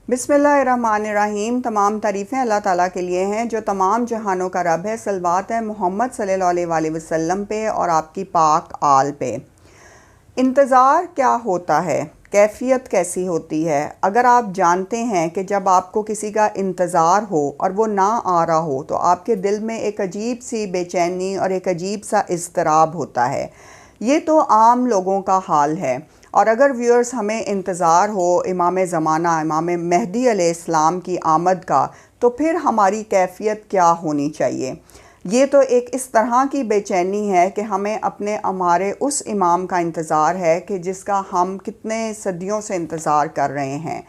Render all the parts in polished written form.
बिस्मिल्लाहिर्रहमानिर्रहीम। तमाम तारीफ़ें अल्लाह ताला के लिए हैं जो तमाम जहानों का रब है। सलवात है मोहम्मद सल्लल्लाहु अलैहि वसल्लम पे और आपकी पाक आल पे। इंतज़ार क्या होता है, कैफ़ियत कैसी होती है? अगर आप जानते हैं कि जब आपको किसी का इंतज़ार हो और वो ना आ रहा हो तो आपके दिल में एक अजीब सी बेचैनी और एक अजीब सा इज़्तिराब होता है। ये तो आम लोगों का हाल है। और अगर व्यूअर्स हमें इंतज़ार हो इमाम ज़माना इमाम मेहदी अलैहिस्सलाम की आमद का, तो फिर हमारी कैफ़ियत क्या होनी चाहिए? ये तो एक इस तरह की बेचैनी है कि हमें अपने हमारे उस इमाम का इंतज़ार है कि जिसका हम कितने सदियों से इंतज़ार कर रहे हैं।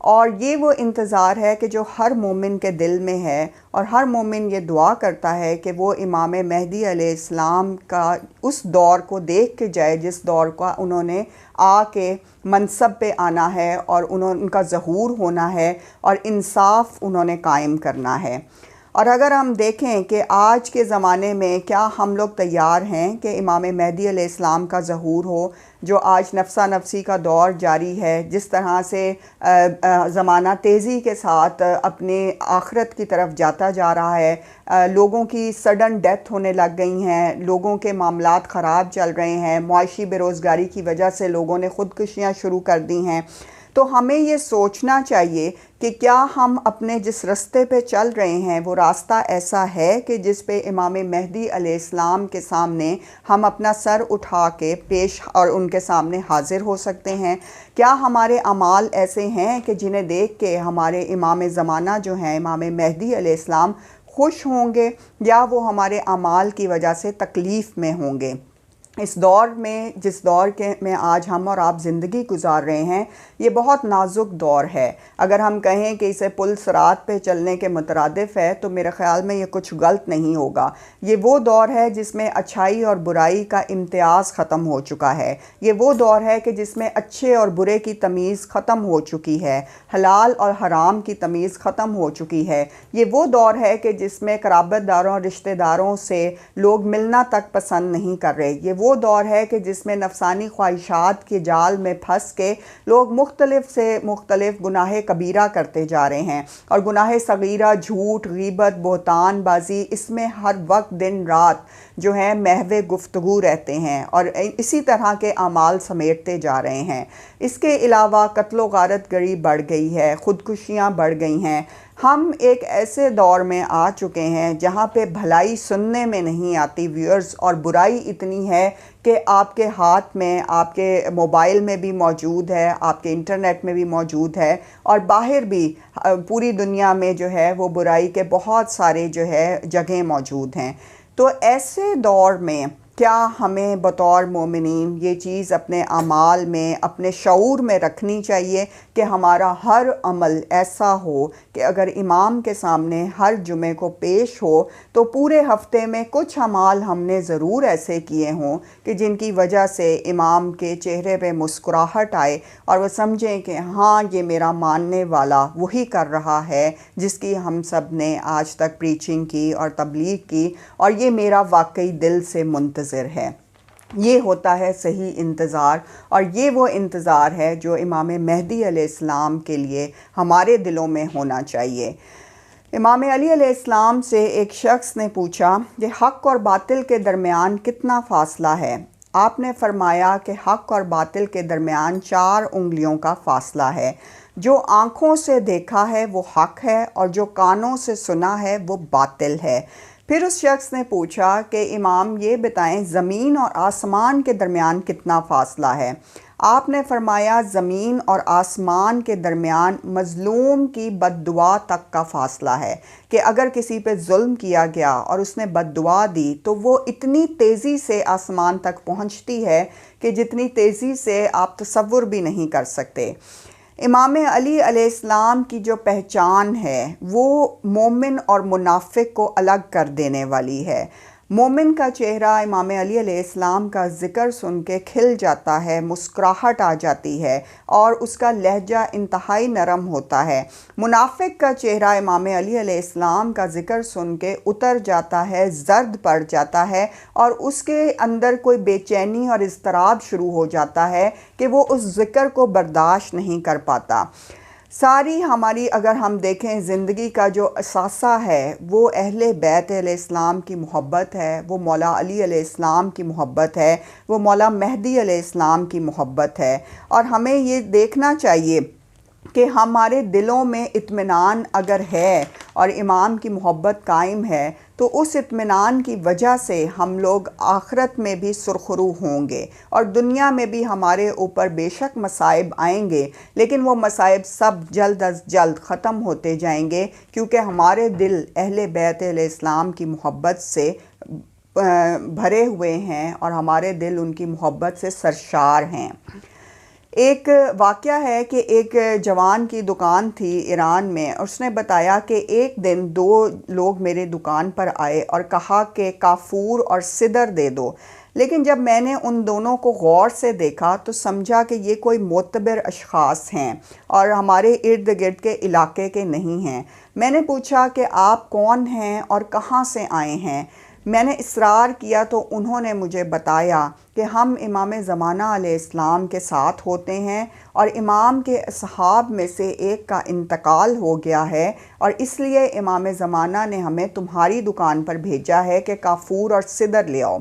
और ये वो इंतज़ार है कि जो हर मोमिन के दिल में है, और हर मोमिन ये दुआ करता है कि वो इमाम मेहदी अलैहिस्सलाम का उस दौर को देख के जाए जिस दौर का उन्होंने आके मनसब पे आना है और उनका ज़हूर होना है और इंसाफ उन्होंने कायम करना है। और अगर हम देखें कि आज के ज़माने में क्या हम लोग तैयार हैं कि इमाम मेहदी अलैहिस्सलाम का ज़हूर हो, जो आज नफसा नफसी का दौर जारी है, जिस तरह से ज़माना तेज़ी के साथ अपने आखिरत की तरफ जाता जा रहा है। लोगों की सडन डेथ होने लग गई हैं, लोगों के मामलात ख़राब चल रहे हैं, मुआशी बेरोज़गारी की वजह से लोगों ने ख़ुदकुशियाँ शुरू कर दी हैं। तो हमें ये सोचना चाहिए कि क्या हम अपने जिस रास्ते पे चल रहे हैं वो रास्ता ऐसा है कि जिस पे इमाम मेहदी अलैहिस्सलाम के सामने हम अपना सर उठा के पेश और उनके सामने हाज़िर हो सकते हैं? क्या हमारे अमाल ऐसे हैं कि जिन्हें देख के हमारे इमाम ज़माना जो हैं इमाम मेहदी अलैहिस्सलाम खुश होंगे, या वो हमारे अमाल की वजह से तकलीफ़ में होंगे? इस दौर में, जिस दौर के में आज हम और आप ज़िंदगी गुजार रहे हैं, ये बहुत नाजुक दौर है। अगर हम कहें कि इसे पुल सिरात पे चलने के मुतरादिफ़ है तो मेरे ख़्याल में ये कुछ गलत नहीं होगा। ये वो दौर है जिसमें अच्छाई और बुराई का इम्तियाज़ ख़त्म हो चुका है। ये वो दौर है कि जिसमें अच्छे और बुरे की तमीज़ ख़त्म हो चुकी है, हलाल और हराम की तमीज़ ख़त्म हो चुकी है। ये वो दौर है कि जिसमें क़राबतदारों रिश्तेदारों से लोग मिलना तक पसंद नहीं कर रहे। ये वो दौर है कि जिसमें नफसानी ख्वाहिशात के जाल में फंस के लोग मुख्तलिफ से मुख्तलिफ गुनाह कबीरा करते जा रहे हैं। और गुनाह सगीरा, झूठ, ग़ीबत, बहतान बाजी, इसमें हर वक्त दिन रात जो है महवे गुफ्तगू रहते हैं और इसी तरह के अमाल समेटते जा रहे हैं। इसके अलावा कत्लो गारत गरी बढ़ गई है, ख़ुदकुशियाँ बढ़ गई हैं। हम एक ऐसे दौर में आ चुके हैं जहाँ पे भलाई सुनने में नहीं आती व्यूअर्स, और बुराई इतनी है कि आपके हाथ में, आपके मोबाइल में भी मौजूद है, आपके इंटरनेट में भी मौजूद है, और बाहर भी पूरी दुनिया में जो है वो बुराई के बहुत सारे जो है जगह मौजूद हैं। तो ऐसे दौर में क्या हमें बतौर मोमिनीन ये चीज़ अपने अमाल में, अपने शऊर में रखनी चाहिए कि हमारा हर अमल ऐसा हो कि अगर इमाम के सामने हर जुमे को पेश हो तो पूरे हफ्ते में कुछ अमाल हमने ज़रूर ऐसे किए हों कि जिनकी वजह से इमाम के चेहरे पे मुस्कुराहट आए और वह समझें कि हाँ, ये मेरा मानने वाला वही कर रहा है जिसकी हम सब ने आज तक प्रीचिंग की और तबलीग की, और ये मेरा वाकई दिल से मुंतज़िर है। ये होता है सही इंतज़ार, और ये वो इंतज़ार है जो इमाम मेहदी अलैहिस्सलाम के लिए हमारे दिलों में होना चाहिए। इमाम अली अलैहिस्सलाम से एक शख्स ने पूछा कि हक़ और बातिल के दरमियान कितना फ़ासला है? आपने फरमाया कि हक़ और बातिल के दरमियान 4 उंगलियों का फ़ासला है। जो आँखों से देखा है वो हक़ है और जो कानों से सुना है वो बातिल है। फिर उस शख्स ने पूछा कि इमाम ये बताएं, ज़मीन और आसमान के दरमियान कितना फ़ासला है? आपने फरमाया ज़मीन और आसमान के दरमियान मज़लूम की बद्दुआ तक का फ़ासला है कि अगर किसी पे जुल्म किया गया और उसने बद्दुआ दी तो वो इतनी तेज़ी से आसमान तक पहुंचती है कि जितनी तेज़ी से आप तसव्वुर भी नहीं कर सकते। इमाम अली अलैहिस्सलाम की जो पहचान है वो मोमिन और मुनाफिक को अलग कर देने वाली है। मोमिन का चेहरा इमाम अली अलैहिस्सलाम का ज़िक्र सुन के खिल जाता है, मुस्कुराहट आ जाती है और उसका लहजा इंतहाई नरम होता है। मुनाफिक का चेहरा इमाम अली अलैहिस्सलाम का ज़िक्र सुन के उतर जाता है, ज़र्द पड़ जाता है और उसके अंदर कोई बेचैनी और इज़्तिराब शुरू हो जाता है कि वो उस ज़िक्र को बर्दाश्त नहीं कर पाता। सारी हमारी अगर हम देखें ज़िंदगी का जो असासा है वो अहले बैत अलैहिस्सलाम की मोहब्बत है, वो मौला अली अलैहिस्सलाम की मोहब्बत है, वो मौला मेहदी अलैहिस्सलाम की मोहब्बत है। और हमें ये देखना चाहिए कि हमारे दिलों में इत्मीनान अगर है और इमाम की मोहब्बत कायम है तो उस इत्मीनान की वजह से हम लोग आखिरत में भी सुरखरू होंगे और दुनिया में भी हमारे ऊपर बेशक मसाइब आएंगे, लेकिन वो मसाइब सब जल्द अज जल्द ख़त्म होते जाएंगे क्योंकि हमारे दिल अहले बैत अलैहिस्सलाम की मोहब्बत से भरे हुए हैं और हमारे दिल उनकी मोहब्बत से सरशार हैं। एक वाक़या है कि एक जवान की दुकान थी ईरान में, उसने बताया कि एक दिन दो लोग मेरे दुकान पर आए और कहा कि काफूर और सिदर दे दो, लेकिन जब मैंने उन दोनों को गौर से देखा तो समझा कि ये कोई मोतबर अशख़ास हैं और हमारे इर्द गिर्द के इलाके के नहीं हैं। मैंने पूछा कि आप कौन हैं और कहाँ से आए हैं। मैंने इसरार किया तो उन्होंने मुझे बताया कि हम इमाम ज़माना अलैहिस्सलाम के साथ होते हैं और इमाम के असहाब में से एक का इंतकाल हो गया है और इसलिए इमाम ज़माना ने हमें तुम्हारी दुकान पर भेजा है कि काफूर और सिदर ले आओ।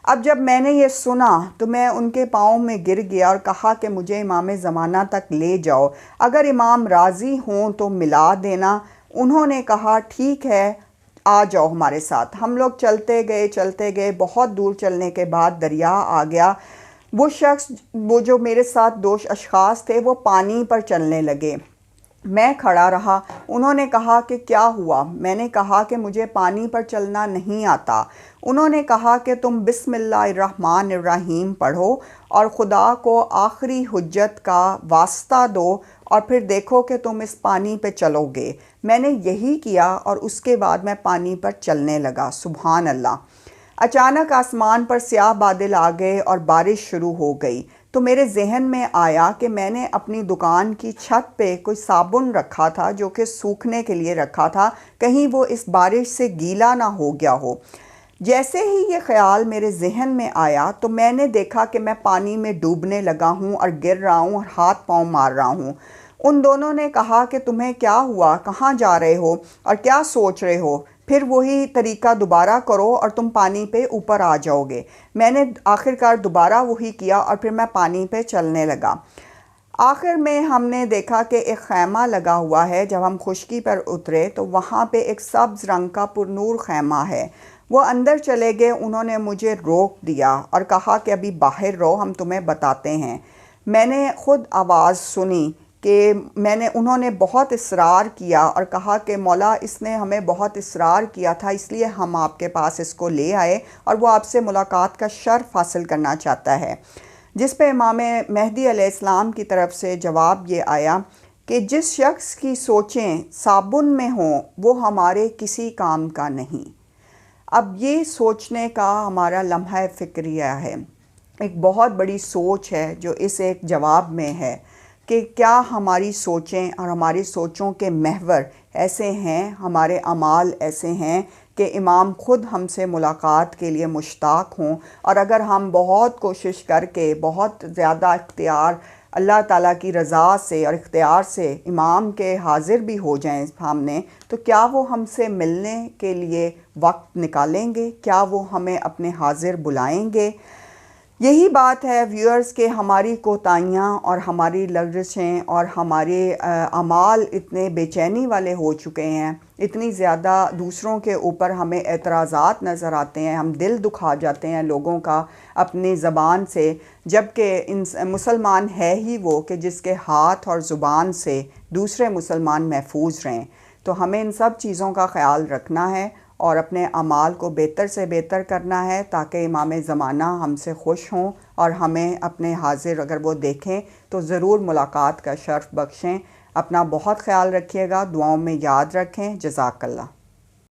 अब जब मैंने ये सुना तो मैं उनके पाँव में गिर गया और कहा कि मुझे इमाम ज़माना तक ले जाओ, अगर इमाम राज़ी हों तो मिला देना। उन्होंने कहा ठीक है, आ जाओ हमारे साथ। हम लोग चलते गए, बहुत दूर चलने के बाद दरिया आ गया। वो शख्स, वो जो मेरे साथ दो अशख़ास थे, वो पानी पर चलने लगे। मैं खड़ा रहा। उन्होंने कहा कि क्या हुआ? मैंने कहा कि मुझे पानी पर चलना नहीं आता। उन्होंने कहा कि तुम बिस्मिल्लाहिर्रहमानिर्रहीम पढ़ो और ख़ुदा को आखिरी हुज्जत का वास्ता दो और फिर देखो कि तुम इस पानी पे चलोगे। मैंने यही किया और उसके बाद मैं पानी पर चलने लगा। सुभान अल्लाह। अचानक आसमान पर स्याह बादल आ गए और बारिश शुरू हो गई। तो मेरे जहन में आया कि मैंने अपनी दुकान की छत पे कोई साबुन रखा था जो कि सूखने के लिए रखा था, कहीं वो इस बारिश से गीला ना हो गया हो। जैसे ही ये ख्याल मेरे जहन में आया तो मैंने देखा कि मैं पानी में डूबने लगा हूँ और गिर रहा हूँ और हाथ पाँव मार रहा हूँ। उन दोनों ने कहा कि तुम्हें क्या हुआ, कहाँ जा रहे हो और क्या सोच रहे हो? फिर वही तरीका दोबारा करो और तुम पानी पे ऊपर आ जाओगे। मैंने आखिरकार दोबारा वही किया और फिर मैं पानी पे चलने लगा। आखिर में हमने देखा कि एक खैमा लगा हुआ है। जब हम खुश्की पर उतरे तो वहाँ पे एक सब्ज़ रंग का पुरनूर खैमा है। वो अंदर चले गए। उन्होंने मुझे रोक दिया और कहा कि अभी बाहर रहो, हम तुम्हें बताते हैं। मैंने ख़ुद आवाज़ सुनी कि उन्होंने बहुत इसरार किया और कहा कि मौला, इसने हमें बहुत इसरार किया था, इसलिए हम आपके पास इसको ले आए और वो आपसे मुलाकात का शर्फ़ हासिल करना चाहता है। जिस पे इमाम मेहदी अलैहिस्सलाम की तरफ से जवाब ये आया कि जिस शख्स की सोचें साबुन में हों वो हमारे किसी काम का नहीं। अब ये सोचने का हमारा लम्हा फ़िक्रिया है, एक बहुत बड़ी सोच है जो इस एक जवाब में है कि क्या हमारी सोचें और हमारी सोचों के महवर ऐसे हैं, हमारे अमाल ऐसे हैं कि इमाम ख़ुद हमसे मुलाकात के लिए मुश्ताक हों। और अगर हम बहुत कोशिश करके बहुत ज़्यादा इख्तियार अल्लाह ताला की रज़ा से और इख्तियार से इमाम के हाज़िर भी हो जाएं सामने, तो क्या वो हमसे मिलने के लिए वक्त निकालेंगे? क्या वो हमें अपने हाज़िर बुलाएंगे? यही बात है व्यूअर्स के हमारी कोताहियाँ और हमारी लर्जिशें और हमारे अमाल इतने बेचैनी वाले हो चुके हैं, इतनी ज़्यादा दूसरों के ऊपर हमें एतराज़ात नज़र आते हैं, हम दिल दुखा जाते हैं लोगों का अपनी ज़बान से, जबकि इन मुसलमान है ही वो कि जिसके हाथ और ज़ुबान से दूसरे मुसलमान महफूज रहें। तो हमें इन सब चीज़ों का ख़याल रखना है और अपने अमाल को बेहतर से बेहतर करना है ताकि इमाम ज़माना हमसे खुश हों और हमें अपने हाज़िर अगर वो देखें तो ज़रूर मुलाकात का शर्फ़ बख्शें। अपना बहुत ख्याल रखिएगा, दुआओं में याद रखें। जज़ाकल्लाह।